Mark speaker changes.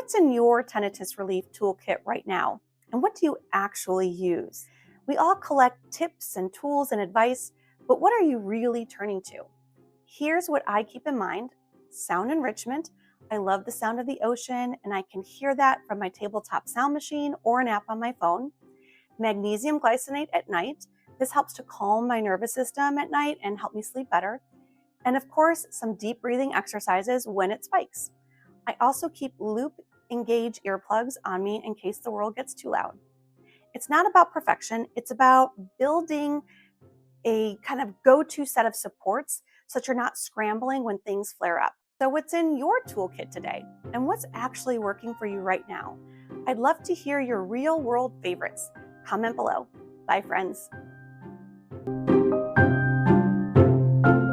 Speaker 1: What's in your tinnitus relief toolkit right now? And what do you actually use? We all collect tips and tools and advice, but what are you really turning to? Here's what I keep in mind: sound enrichment. I love the sound of the ocean, and I can hear that from my tabletop sound machine or an app on my phone. Magnesium glycinate at night. This helps to calm my nervous system at night and help me sleep better. And of course, some deep breathing exercises when it spikes. I also keep loop engage earplugs on me in case the world gets too loud. It's not about perfection, it's about building a kind of go-to set of supports so that you're not scrambling when things flare up. So what's in your toolkit today? And what's actually working for you right now? I'd love to hear your real world favorites. Comment below. Bye, friends.